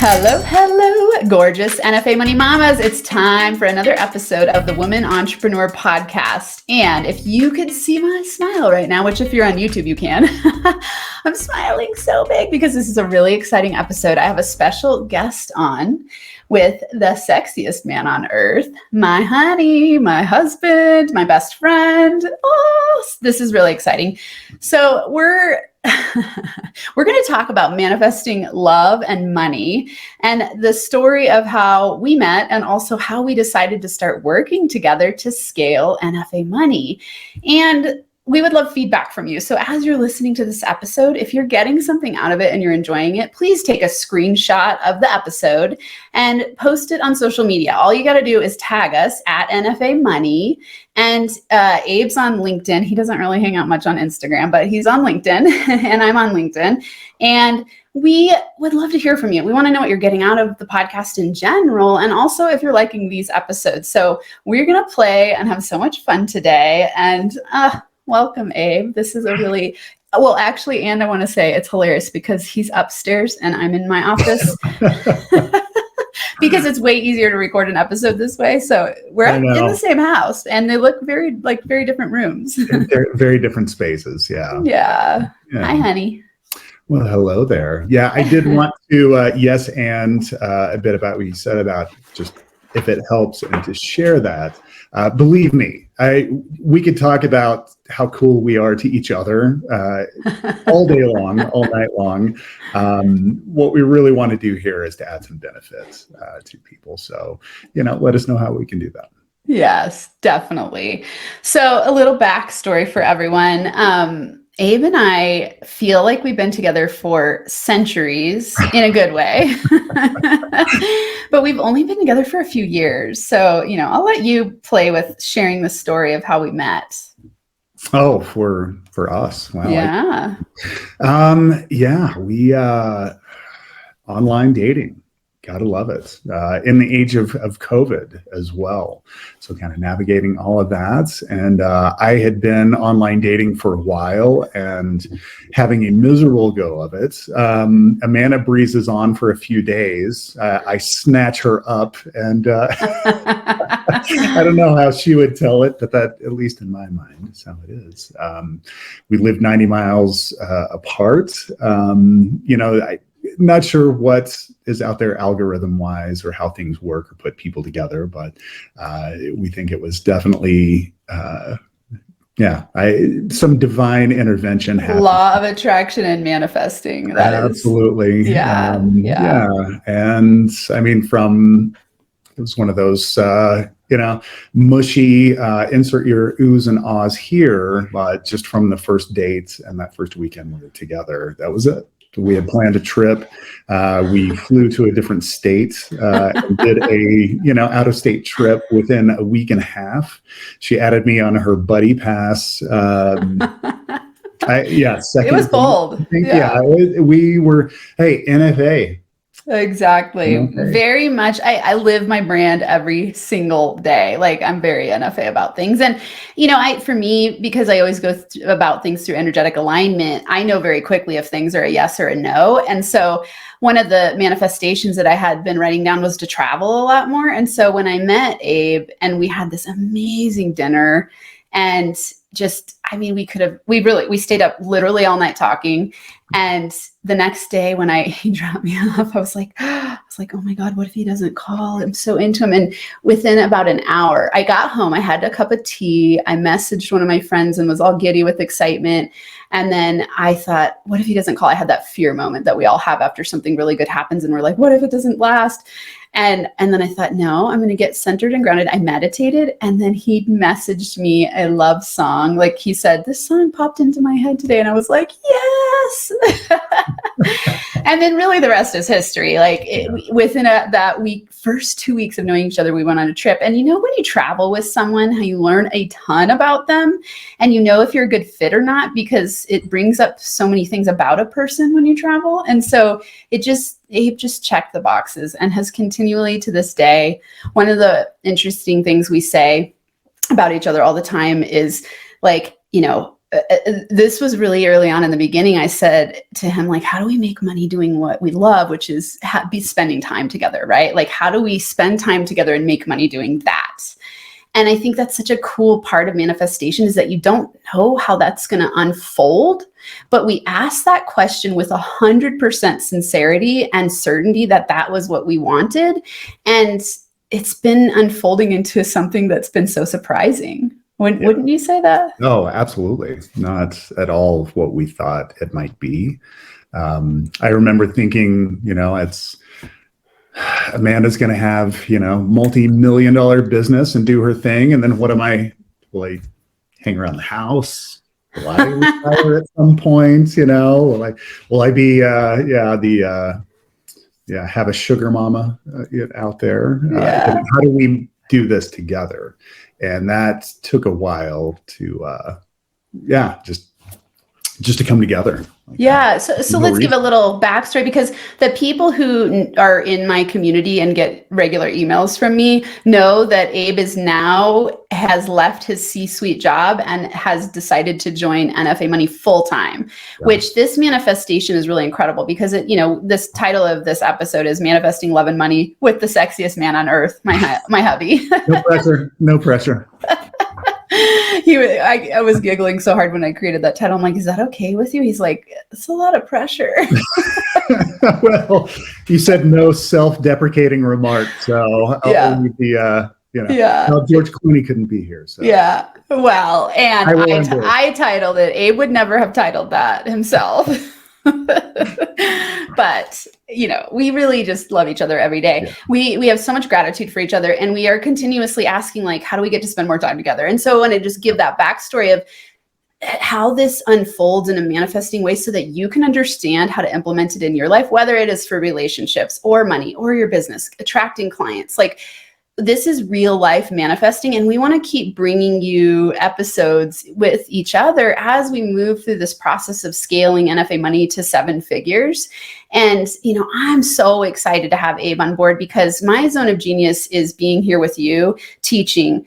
Hello, hello, gorgeous NFA Money Mamas. It's time for another episode of the Woman Entrepreneur Podcast. And if you could see my smile right now, which if you're on YouTube, you can, I'm smiling so big because this is a really exciting episode. I have a special guest on with the sexiest man on earth, my honey, my husband, my best friend. Oh, this is really exciting. So we're going to talk about manifesting love and money and the story of how we met and also how we decided to start working together to scale NFA Money. And we would love feedback from you. So as you're listening to this episode, if you're getting something out of it and you're enjoying it, please take a screenshot of the episode and post it on social media. All you got to do is tag us at NFA Money. And Abe's on LinkedIn. He doesn't really hang out much on Instagram, but he's on LinkedIn and I'm on LinkedIn. And we would love to hear from you. We want to know what you're getting out of the podcast in general. And also if you're liking these episodes. So we're going to play and have so much fun today. And welcome, Abe. This is a really, well, actually, and I want to say it's hilarious because he's upstairs and I'm in my office because it's way easier to record an episode this way. So we're in the same house and they look very different rooms. They're very different spaces. Yeah. Hi, honey. Well, hello there. Yeah, I did want to, and a bit about what you said about just if it helps and to share that. Believe me, we could talk about how cool we are to each other all day long, all night long. What we really want to do here is to add some benefits to people. So, let us know how we can do that. Yes, definitely. So a little backstory for everyone. Abe and I feel like we've been together for centuries in a good way, but we've only been together for a few years. So, I'll let you play with sharing the story of how we met. Oh, for us. Wow. Yeah. We online dating. Gotta love it. In the age of COVID as well. So kind of navigating all of that. And I had been online dating for a while and having a miserable go of it. Amanda breezes on for a few days. I snatch her up and I don't know how she would tell it, but that, at least in my mind, is how it is. We live 90 miles apart. Not sure what is out there algorithm wise or how things work or put people together, but we think it was definitely, some divine intervention happened. Law of attraction and manifesting. Absolutely. Yeah. And I mean, it was one of those, mushy, insert your oohs and ahs here, but just from the first date and that first weekend we were together, that was it. We had planned a trip. We flew to a different state and did a, out-of-state trip within a week and a half. She added me on her buddy pass. Second. It was bold. We were, hey, NFA. Exactly. Okay. Very much. I live my brand every single day. Like I'm very NFA about things. And, for me, because I always go about things through energetic alignment, I know very quickly if things are a yes or a no. And so one of the manifestations that I had been writing down was to travel a lot more. And so when I met Abe and we had this amazing dinner and just, we stayed up literally all night talking. And the next day when he dropped me off, I was like, oh my God, what if he doesn't call? I'm so into him. And within about an hour, I got home, I had a cup of tea. I messaged one of my friends and was all giddy with excitement. And then I thought, what if he doesn't call? I had that fear moment that we all have after something really good happens. And we're like, what if it doesn't last? And then I thought, no, I'm going to get centered and grounded. I meditated. And then he messaged me a love song. Like he said, this song popped into my head today. And I was like, yes. And then really the rest is history. Within that week, first 2 weeks of knowing each other, we went on a trip. And when you travel with someone, how you learn a ton about them and if you're a good fit or not, because it brings up so many things about a person when you travel. And so Abe just checked the boxes and has continually to this day. One of the interesting things we say about each other all the time is this was really early on in the beginning. I said to him, like, how do we make money doing what we love, which is be spending time together, right? Like, how do we spend time together and make money doing that? And I think that's such a cool part of manifestation, is that you don't know how that's going to unfold, but we asked that question with 100% sincerity and certainty that that was what we wanted. And it's been unfolding into something that's been so surprising. Wouldn't you say that? No, absolutely. Not at all what we thought it might be. I remember thinking, Amanda's going to have, multi-million-dollar business and do her thing. And then will I hang around the house? Will I retire at some point? Will I be, have a sugar mama out there? How do we do this together? And that took a while to, just to come together. So let's give a little backstory, because the people who are in my community and get regular emails from me know that Abe has left his C-suite job and has decided to join NFA Money full time, which this manifestation is really incredible, because this title of this episode is Manifesting Love and Money with the Sexiest Man on Earth, my hubby. No pressure. I was giggling so hard when I created that title. I'm like, is that okay with you? He's like, it's a lot of pressure. Well, you said no self-deprecating remarks, so I'll leave the George Clooney couldn't be here. So well, and I titled it, Abe would never have titled that himself. But we really just love each other every day. We have so much gratitude for each other, and we are continuously asking, like, how do we get to spend more time together? And so I want to just give that backstory of how this unfolds in a manifesting way, so that you can understand how to implement it in your life, whether it is for relationships or money or your business, attracting clients. Like, this is real life manifesting, and we want to keep bringing you episodes with each other as we move through this process of scaling NFA Money to 7 figures. And, I'm so excited to have Abe on board, because my zone of genius is being here with you, teaching,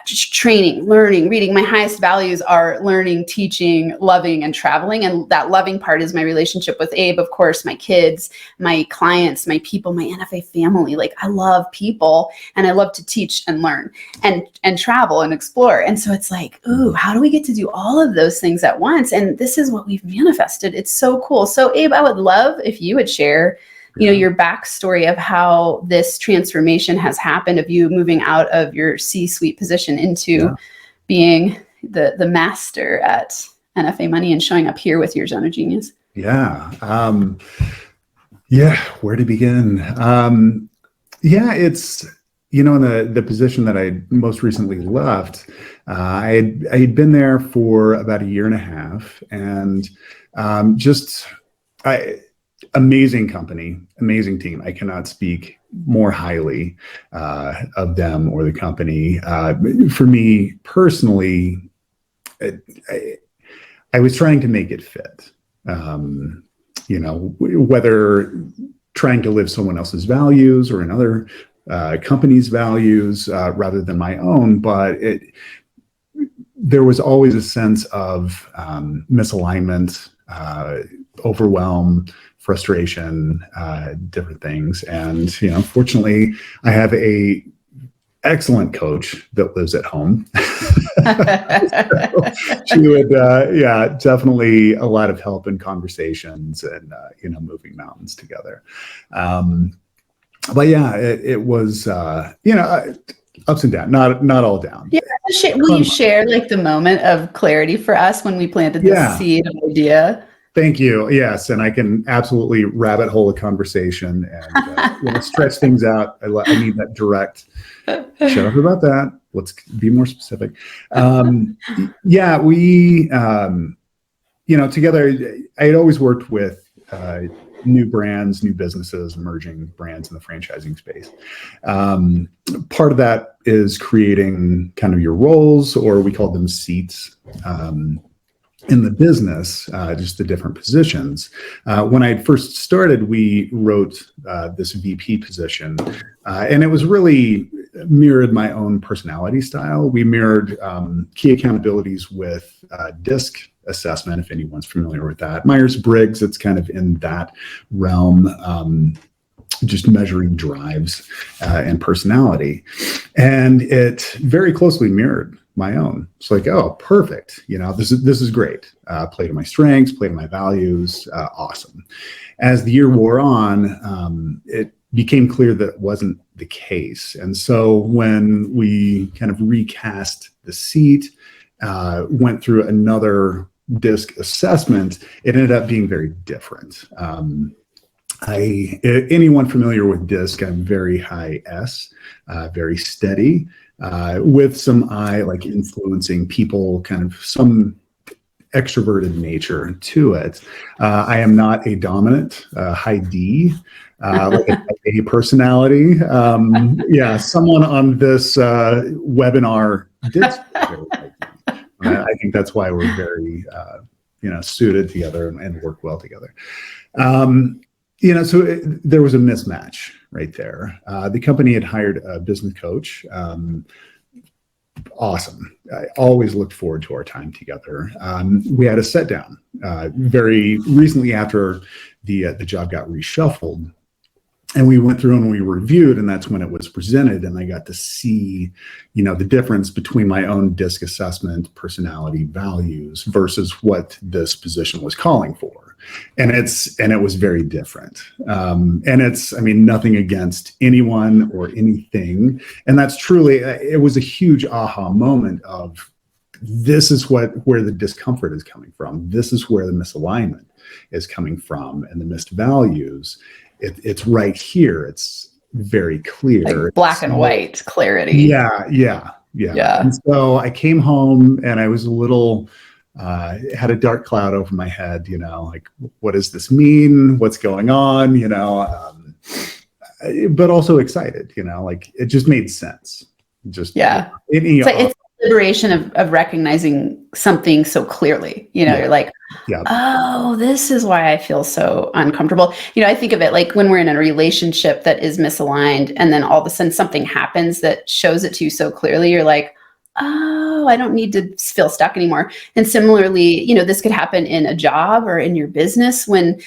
just training, learning, reading. My highest values are learning, teaching, loving, and traveling. And that loving part is my relationship with Abe, of course, my kids, my clients, my people, my NFA family. Like, I love people, and I love to teach and learn and travel and explore. And so it's like, ooh, how do we get to do all of those things at once? And this is what we've manifested. It's so cool. So Abe, I would love if you would share your backstory of how this transformation has happened, of you moving out of your C-suite position into being the master at NFA Money and showing up here with your zone of genius. Where to begin? It's, in the position that I most recently left, I had been there for about 1.5 years, and amazing company, amazing team. I cannot speak more highly of them or the company. For me personally, I was trying to make it fit. Whether trying to live someone else's values or another company's values rather than my own, but there was always a sense of misalignment, overwhelm, frustration, different things. And, fortunately, I have a excellent coach that lives at home. So she would, definitely a lot of help in conversations and, moving mountains together. It was, ups and downs, not all down. Will you share like the moment of clarity for us when we planted the seed of idea? Thank you. Yes, and I can absolutely rabbit hole a conversation and stretch things out. I need that direct. Shut up about that. Let's be more specific. We, together, I had always worked with new brands, new businesses, emerging brands in the franchising space. Part of that is creating kind of your roles, or we call them seats, in the business, just the different positions. When I first started, we wrote this VP position, and it was really mirrored my own personality style. We mirrored key accountabilities with DISC assessment, if anyone's familiar with that. Myers-Briggs, it's kind of in that realm, just measuring drives and personality. And it very closely mirrored my own. It's like, oh, perfect. This is great. Play to my strengths, play to my values. Awesome. As the year wore on, it became clear that it wasn't the case. And so when we kind of recast the seat, went through another DISC assessment, it ended up being very different. Anyone familiar with DISC, I'm very high S, very steady, with some I, like influencing people, kind of some extroverted nature to it. I am not a dominant, high D, like a personality. Someone on this webinar did speak very like me. I think that's why we're very, suited together and work well together. There was a mismatch right there. The company had hired a business coach. Awesome. I always looked forward to our time together. We had a sit down very recently after the job got reshuffled. And we went through and we reviewed, and that's when it was presented. And I got to see, the difference between my own DISC assessment, personality, values versus what this position was calling for. And it was very different. And it's, nothing against anyone or anything. And that's truly, it was a huge aha moment of, this is where the discomfort is coming from. This is where the misalignment is coming from, and the missed values. It's right here. It's very clear. Like black and white clarity. Yeah. And so I came home and I was a little, had a dark cloud over my head, like, what does this mean? What's going on? But also excited, like it just made sense. It's liberation of recognizing something so clearly, you're like, oh, this is why I feel so uncomfortable. I think of it like when we're in a relationship that is misaligned, and then all of a sudden something happens that shows it to you so clearly, you're like, oh, I don't need to feel stuck anymore. And similarly, this could happen in a job or in your business when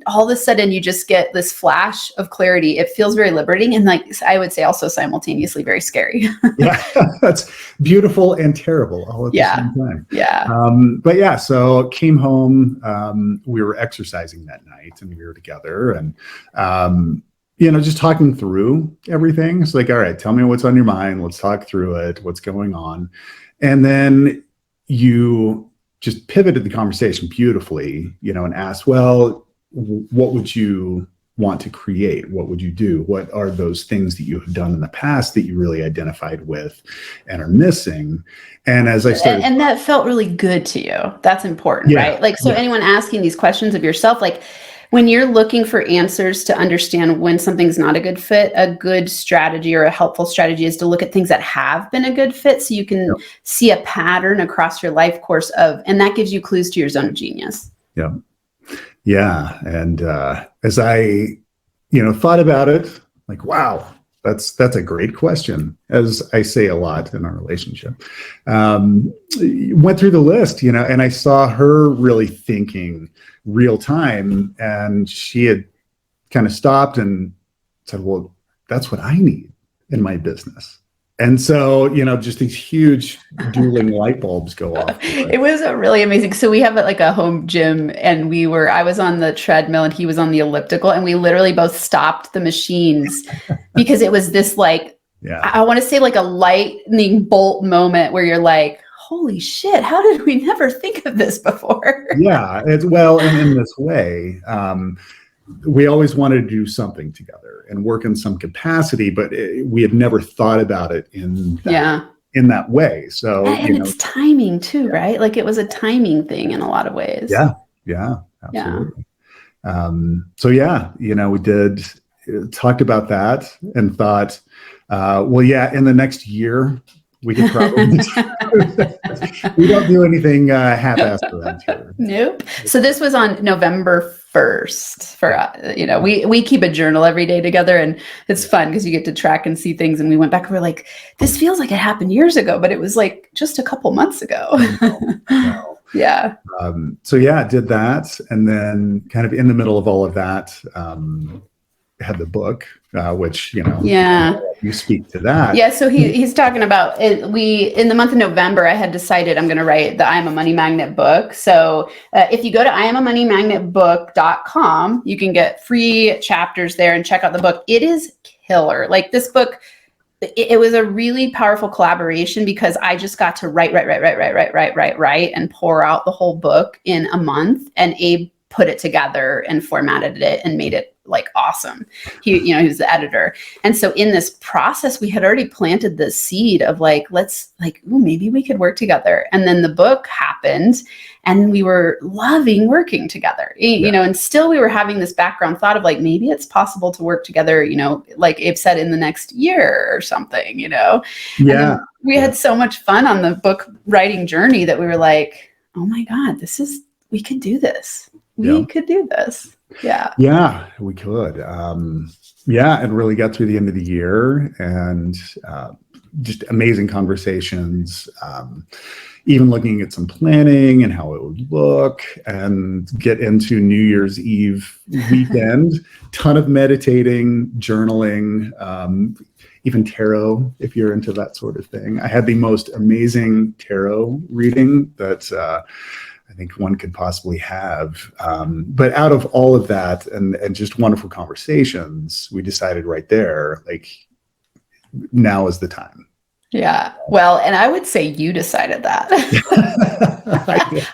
all of a sudden you just get this flash of clarity. It feels very liberating, and like I would say also simultaneously very scary. Yeah, that's beautiful and terrible all at the same time. Yeah. So came home, we were exercising that night and we were together, and just talking through everything. It's like, all right, tell me what's on your mind. Let's talk through it. What's going on? And then you just pivoted the conversation beautifully, and asked, well, what would you want to create? What would you do? What are those things that you have done in the past that you really identified with and are missing? And as I started, and that felt really good to you. That's important, right? Like, so anyone asking these questions of yourself, like, when you're looking for answers to understand when something's not a good fit, a good strategy or a helpful strategy is to look at things that have been a good fit, so you can see a pattern across your life course and that gives you clues to your zone of genius. Yeah. And as I, thought about it, like, wow, that's a great question, as I say a lot in our relationship. Went through the list, and I saw her really thinking real time, and she had kind of stopped and said, well, that's what I need in my business. And so, just these huge dueling light bulbs go off. It was really amazing. So we have like a home gym, and I was on the treadmill and he was on the elliptical, and we literally both stopped the machines because it was this like, I want to say like a lightning bolt moment where you're like, holy shit, how did we never think of this before? Yeah, and in this way, we always wanted to do something together and work in some capacity, but we had never thought about it in that way. So, and it's timing too, right? Like it was a timing thing in a lot of ways. Yeah, absolutely. We talked about that and thought, in the next year, we could probably we don't do anything half-assed around here. Nope. So this was on November first for, we keep a journal every day together, and it's fun because you get to track and see things. And we went back and we're like, this feels like it happened years ago, but it was like just a couple months ago. Wow. Yeah. So yeah, did that. And then kind of in the middle of all of that, had the book, which, you speak to that. Yeah. So he's talking about it. In the month of November, I had decided I'm going to write the I Am a Money Magnet book. So if you go to IamAMoneyMagnetBook.com, you can get free chapters there and check out the book. It is killer. Like this book, it was a really powerful collaboration because I just got to write and pour out the whole book in a month, and Abe put it together and formatted it and made it like awesome. He was the editor. And so in this process, we had already planted the seed of maybe we could work together. And then the book happened and we were loving working together, and still we were having this background thought of like, maybe it's possible to work together, like Abe said, in the next year or something, Yeah. And then we had so much fun on the book writing journey that we were like, oh my God, we could do this. We could do this. Yeah. Yeah, we could. And really got through the end of the year, and just amazing conversations, even looking at some planning and how it would look, and get into New Year's Eve weekend, ton of meditating, journaling, even tarot, if you're into that sort of thing. I had the most amazing tarot reading that I think one could possibly have. But out of all of that and just wonderful conversations, we decided right there, like, now is the time. Yeah. Well, and I would say you decided that.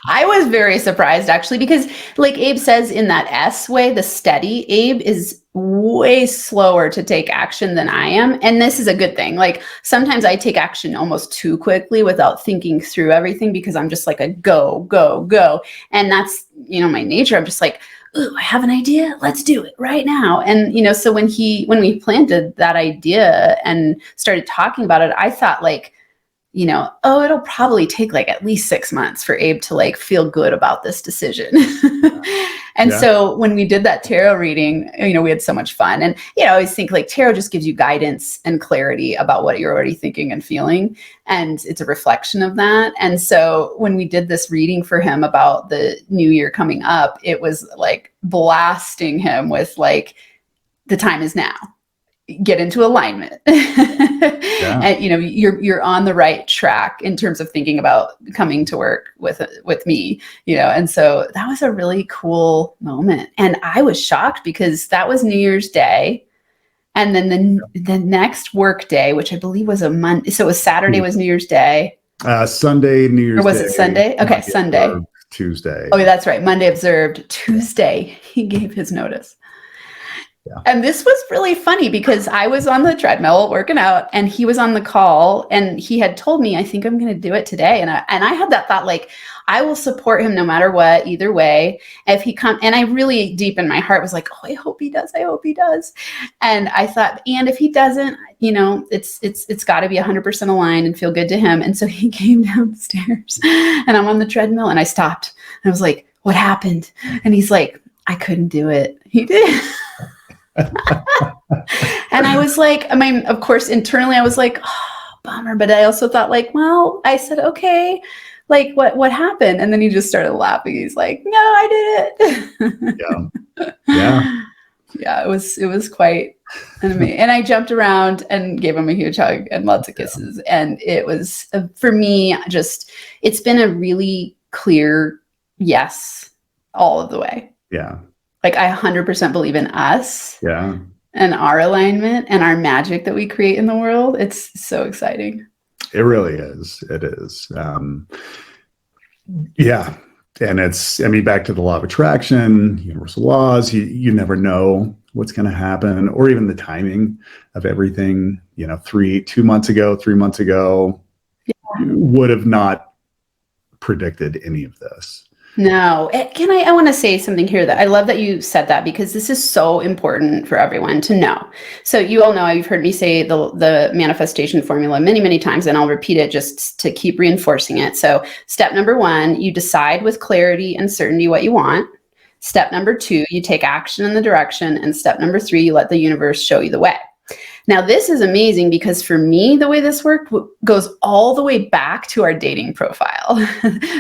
I was very surprised actually, because like Abe says in that S way, the steady, Abe is way slower to take action than I am. And this is a good thing. Like sometimes I take action almost too quickly without thinking through everything because I'm just like a go, go, go. And that's, my nature. I'm just like, ooh, I have an idea. Let's do it right now. And, so when we planted that idea and started talking about it, I thought like, it'll probably take like at least 6 months for Abe to like feel good about this decision. And so when we did that tarot reading, we had so much fun. And, I always think like tarot just gives you guidance and clarity about what you're already thinking and feeling. And it's a reflection of that. And so when we did this reading for him about the new year coming up, it was like blasting him with like, the time is now. Get into alignment. And you're on the right track in terms of thinking about coming to work with me, and so that was a really cool moment. And I was shocked because that was New Year's Day. And then the next work day, which I believe was a Monday. So it was Saturday was New Year's Day. Sunday, New Year's Day. Or was it Sunday? Okay, Sunday. Tuesday. Oh, that's right. Monday observed. Tuesday, he gave his notice. Yeah. And this was really funny because I was on the treadmill working out and he was on the call, and he had told me, I think I'm going to do it today. And I had that thought, like, I will support him no matter what, either way. If he comes, and I really deep in my heart was like, oh, I hope he does. I hope he does. And I thought, and if he doesn't, it's got to be 100% aligned and feel good to him. And so he came downstairs and I'm on the treadmill and I stopped and I was like, what happened? And he's like, I couldn't do it. He did. And I was like, of course, internally, I was like, oh, bummer. But I also thought like, well, I said, okay, like what happened? And then he just started laughing. He's like, no, I did it. Yeah. It was quite amazing. And I jumped around and gave him a huge hug and lots of kisses. And it was, for me, it's been a really clear yes all of the way. Yeah. Like I 100% believe in us. Yeah. And our alignment and our magic that we create in the world. It's so exciting. It really is. It is. Yeah. And back to the law of attraction, universal laws, you never know what's going to happen, or even the timing of everything. 2 months ago, 3 months ago, you would have not predicted any of this. No. I want to say something here that I love that you said that, because this is so important for everyone to know. So you all know, you've heard me say the manifestation formula many, many times, and I'll repeat it just to keep reinforcing it. So step number 1, you decide with clarity and certainty what you want. Step number 2, you take action in the direction. And step number 3, you let the universe show you the way. Now, this is amazing because for me, the way this worked goes all the way back to our dating profile.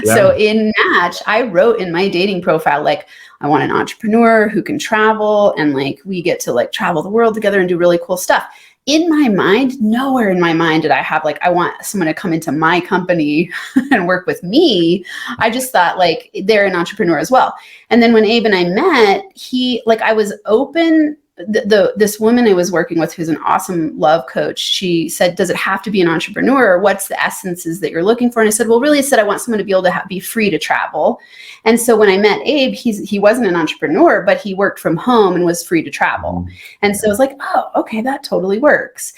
So in Match, I wrote in my dating profile, like, I want an entrepreneur who can travel, and like we get to like travel the world together and do really cool stuff. In my mind, nowhere in my mind did I have like, I want someone to come into my company and work with me. I just thought like they're an entrepreneur as well. And then when Abe and I met, I was open. This woman I was working with, who's an awesome love coach, she said, does it have to be an entrepreneur? Or what's the essences that you're looking for? And I said, well, really, I said, I want someone to be able to be free to travel. And so when I met Abe, he wasn't an entrepreneur, but he worked from home and was free to travel. And so I was like, oh, okay, that totally works.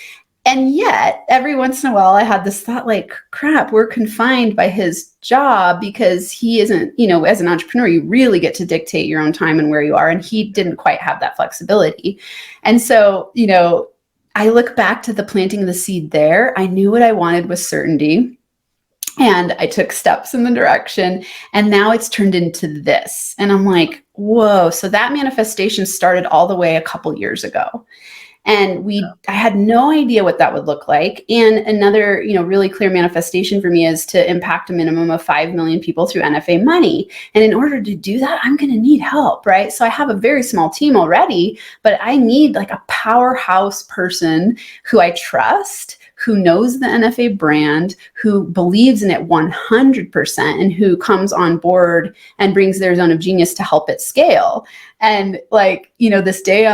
And yet every once in a while I had this thought like, crap, we're confined by his job because he isn't, as an entrepreneur, you really get to dictate your own time and where you are. And he didn't quite have that flexibility. And so, I look back to the planting of the seed there. I knew what I wanted with certainty. And I took steps in the direction, and now it's turned into this. And I'm like, whoa. So that manifestation started all the way a couple years ago. And I had no idea what that would look like. And another, really clear manifestation for me is to impact a minimum of 5 million people through NFA money. And in order to do that, I'm going to need help, right? So I have a very small team already, but I need like a powerhouse person who I trust, who knows the NFA brand, who believes in it 100%, and who comes on board and brings their zone of genius to help it scale. And this day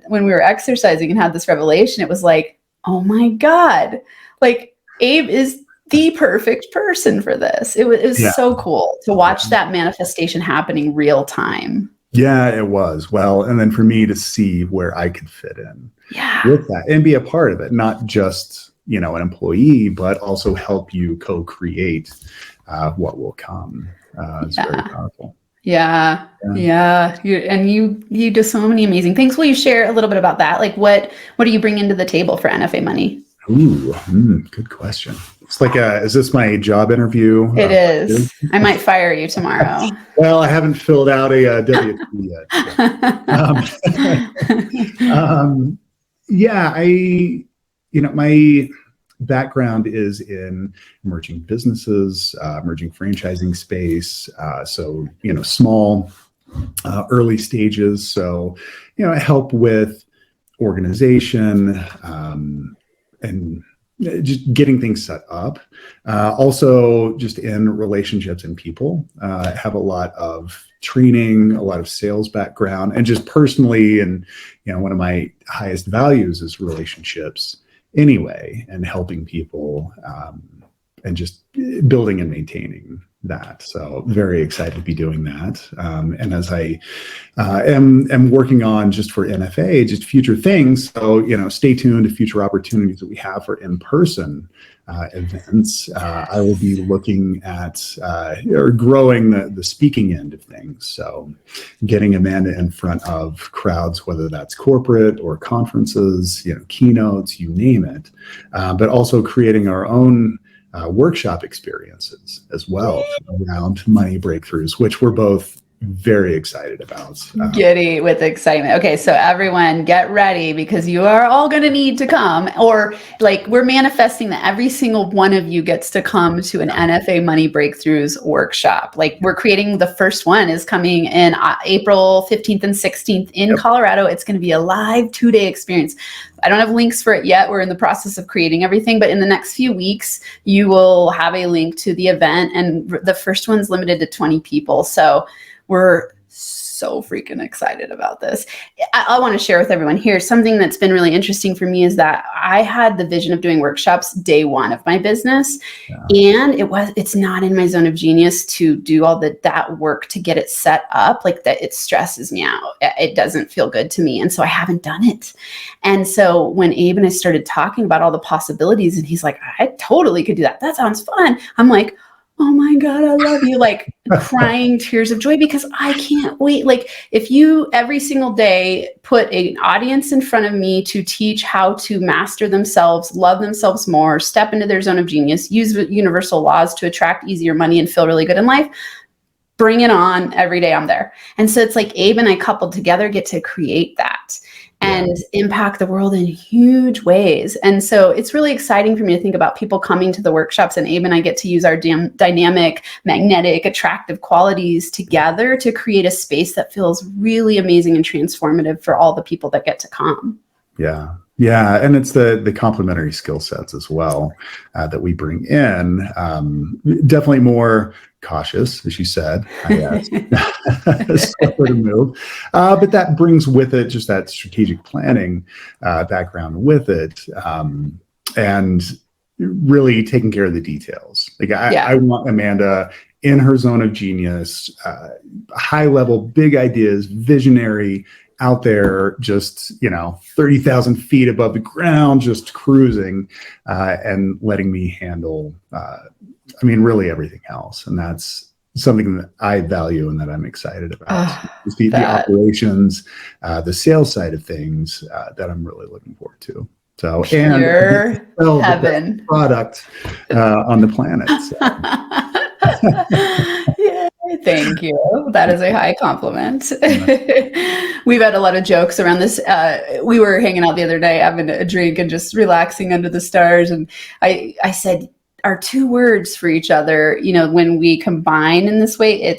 when we were exercising and had this revelation, it was like, oh my God, like Abe is the perfect person for this. It was so cool to watch that manifestation happening real time. Yeah, it was. Well, and then for me to see where I could fit in with that and be a part of it, not just, an employee, but also help you co-create what will come. It's very powerful. Yeah. You do so many amazing things. Will you share a little bit about that? Like what do you bring into the table for NFA money? Ooh, good question. It's like, is this my job interview? It is. I might fire you tomorrow. Well, I haven't filled out a W-2 yet. My background is in emerging businesses, emerging franchising space. So, small, early stages. So, I help with organization and just getting things set up. Also, just in relationships and people. I have a lot of training, a lot of sales background, and just personally, and one of my highest values is relationships anyway, and helping people and just building and maintaining that. So very excited to be doing that. And as I am working on just for NFA, just future things. So, stay tuned to future opportunities that we have for in-person events. I will be looking at or growing the speaking end of things. So getting Amanda in front of crowds, whether that's corporate or conferences, keynotes, you name it, but also creating our own workshop experiences as well around money breakthroughs, which we're both very excited about. Giddy with excitement. Okay, so everyone get ready because you are all going to need to come, or we're manifesting that every single one of you gets to come to an NFA Money Breakthroughs workshop. We're creating the first one is coming in April 15th and 16th in Colorado. It's going to be a live 2-day experience. I don't have links for it yet. We're in the process of creating everything, but in the next few weeks, you will have a link to the event, and the first one's limited to 20 people. So we're so freaking excited about this. I want to share with everyone here something that's been really interesting for me is that I had the vision of doing workshops day one of my business. And it's not in my zone of genius to do all that work to get it set up like that. It stresses me out. It doesn't feel good to me. And so I haven't done it. And so when Abe and I started talking about all the possibilities and he's like, I totally could do that. That sounds fun. I'm like, oh my God, I love you. Crying tears of joy because I can't wait. If you every single day put an audience in front of me to teach how to master themselves, love themselves more, step into their zone of genius, use universal laws to attract easier money and feel really good in life, bring it on every day I'm there. And so it's like Abe and I coupled together get to create that and impact the world in huge ways. And so it's really exciting for me to think about people coming to the workshops, and Abe and I get to use our dynamic, magnetic, attractive qualities together to create a space that feels really amazing and transformative for all the people that get to come. Yeah. Yeah. And it's the complementary skill sets as well that we bring in. Definitely more cautious, as you said, I guess, slower to move. But that brings with it just that strategic planning background with it. And really taking care of the details. Like I want Amanda in her zone of genius, high level, big ideas, visionary, out there, just, 30,000 feet above the ground, just cruising and letting me handle, really everything else. And that's something that I value and that I'm excited about. The operations, the sales side of things that I'm really looking forward to. So, and heaven. The product on the planet. So. Yeah, thank you. That is a high compliment. We've had a lot of jokes around this. We were hanging out the other day, having a drink and just relaxing under the stars. And I said, our 2 words for each other, when we combine in this way,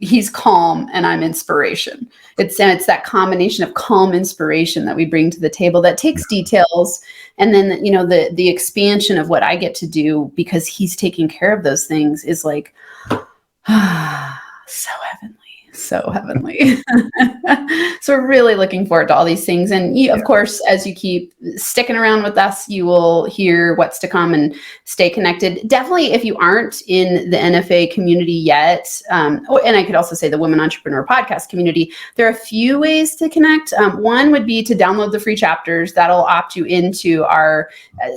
he's calm and I'm inspiration. It's that combination of calm inspiration that we bring to the table that takes details. And then, the expansion of what I get to do because he's taking care of those things is like, so heavenly. So heavenly. So we're really looking forward to all these things. And of course, as you keep sticking around with us, you will hear what's to come and stay connected. Definitely, if you aren't in the NFA community yet, and I could also say the Women Entrepreneur Podcast community, there are a few ways to connect. One would be to download the free chapters. That'll opt you into our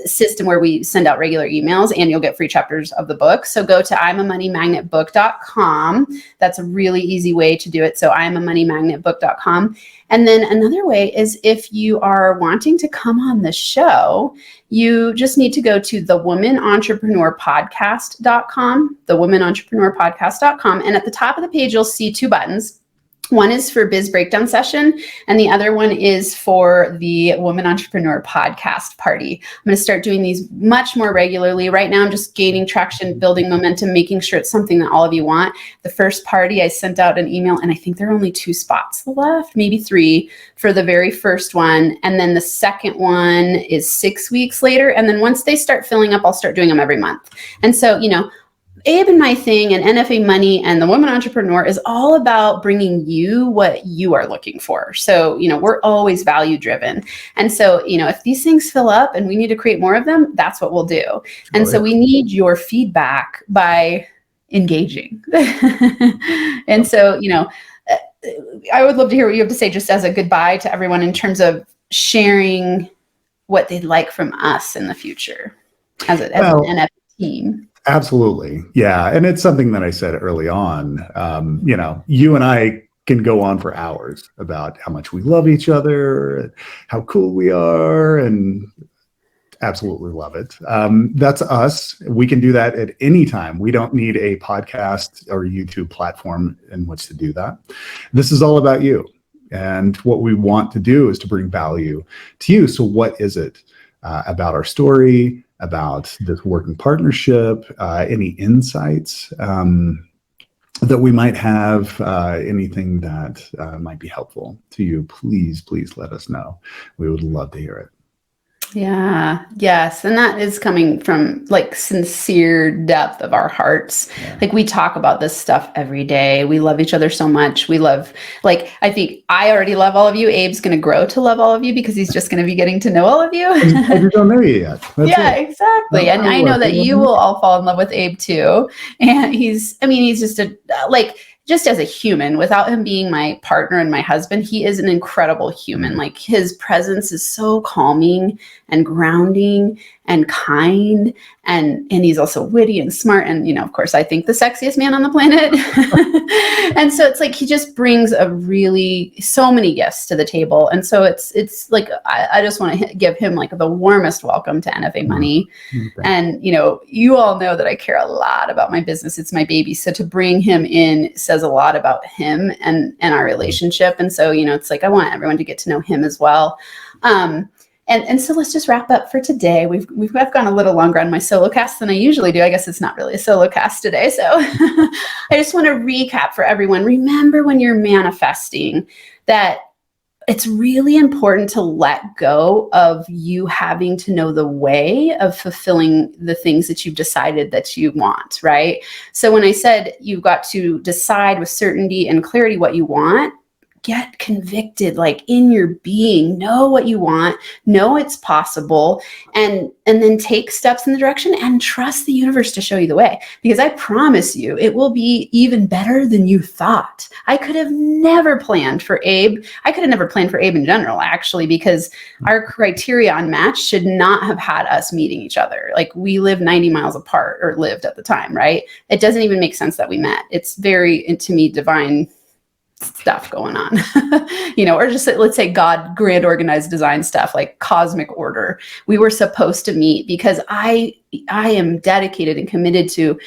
system where we send out regular emails, and you'll get free chapters of the book. So go to I'mAMoneyMagnetBook.com. That's a really easy way to do it. So I'mAMoneyMagnetBook.com. And then another way is if you are wanting to come on the show, you just need to go to thewomenontrepreneurpodcast.com, thewomenontrepreneurpodcast.com. And at the top of the page, you'll see 2 buttons. One is for Biz Breakdown Session, and the other one is for the Woman Entrepreneur Podcast Party. I'm going to start doing these much more regularly. Right now, I'm just gaining traction, building momentum, making sure it's something that all of you want. The first party, I sent out an email, and I think there are only 2 spots left, maybe 3 for the very first one. And then the second one is 6 weeks later. And then once they start filling up, I'll start doing them every month. And so, Abe and my thing and NFA Money and the Woman Entrepreneur is all about bringing you what you are looking for. So, we're always value driven. And so, if these things fill up and we need to create more of them, that's what we'll do. And so we need your feedback by engaging. And so, I would love to hear what you have to say just as a goodbye to everyone in terms of sharing what they'd like from us in the future as an NFA team. Absolutely. Yeah. And it's something that I said early on. You and I can go on for hours about how much we love each other, how cool we are, and absolutely love it. That's us. We can do that at any time. We don't need a podcast or YouTube platform in which to do that. This is all about you. And what we want to do is to bring value to you. So what is it about our story, about this working partnership, any insights that we might have, anything that might be helpful to you, please let us know. We would love to hear it. Yeah. Yes. And that is coming from sincere depth of our hearts. Yeah. We talk about this stuff every day. We love each other so much. We love, I think I already love all of you. Abe's going to grow to love all of you because he's just going to be getting to know all of you. I don't know you yet. Yeah, exactly. And I know that you will all fall in love with Abe too. And he's just just as a human, without him being my partner and my husband, he is an incredible human. His presence is so calming and grounding and kind. And he's also witty and smart. And, of course, I think the sexiest man on the planet. And so it's he just brings so many gifts to the table. And so it's I just want to give him the warmest welcome to NFA Money. Mm-hmm. And, you all know that I care a lot about my business. It's my baby. So to bring him in says a lot about him and our relationship. And so, it's like, I want everyone to get to know him as well. And so let's just wrap up for today. I've gone a little longer on my solo cast than I usually do. I guess it's not really a solo cast today. So I just want to recap for everyone. Remember, when you're manifesting, that it's really important to let go of you having to know the way of fulfilling the things that you've decided that you want, right? So when I said you've got to decide with certainty and clarity what you want, get convicted, like in your being, know what you want, know it's possible, and then take steps in the direction and trust the universe to show you the way. Because I promise you, it will be even better than you thought. I could have never planned for Abe. I could have never planned for Abe in general, actually, because our criteria on match should not have had us meeting each other. Like, we live 90 miles apart, or lived at the time, right? It doesn't even make sense that we met. It's very, to me, divine stuff going on, or just, let's say, God, grand organized design stuff, like cosmic order. We were supposed to meet because I am dedicated and committed to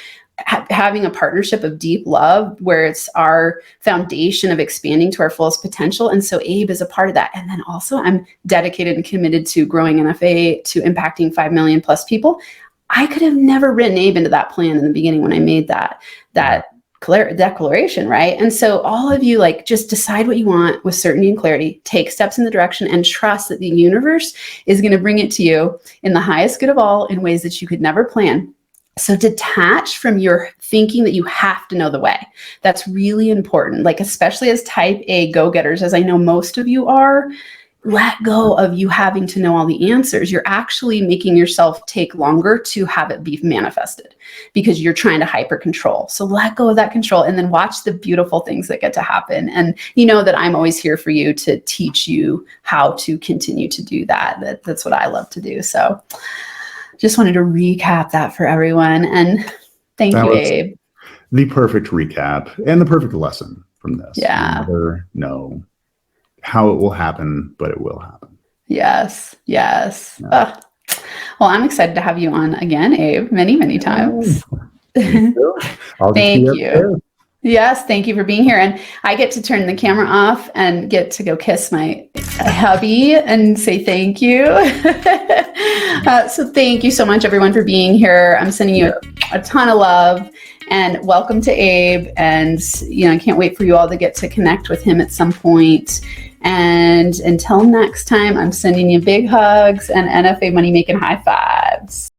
having a partnership of deep love, where it's our foundation of expanding to our fullest potential. And so Abe is a part of that. And then also, I'm dedicated and committed to growing NFA to impacting 5 million plus people. I could have never written Abe into that plan in the beginning when I made that declaration, right? And so all of you, like, just decide what you want with certainty and clarity, take steps in the direction, and trust that the universe is going to bring it to you in the highest good of all, in ways that you could never plan. So detach from your thinking that you have to know the way. That's really important. Like, especially as type A go-getters, as I know most of you are, let go of you having to know all the answers. You're actually making yourself take longer to have it be manifested, because you're trying to hyper control. So let go of that control, and then watch the beautiful things that get to happen. And you know that I'm always here for you to teach you how to continue to do that. That's what I love to do. So just wanted to recap that for everyone. And thank you, Abe. The perfect recap and the perfect lesson from this. Yeah. Never know how it will happen, but it will happen. Yes. Yeah. Well, I'm excited to have you on again, Abe, many, many times. Thank you. Yes, thank you for being here. And I get to turn the camera off and get to go kiss my hubby and say thank you. So thank you so much, everyone, for being here. I'm sending you a ton of love, and welcome to Abe. And, I can't wait for you all to get to connect with him at some point. And until next time, I'm sending you big hugs and NFA money making high fives.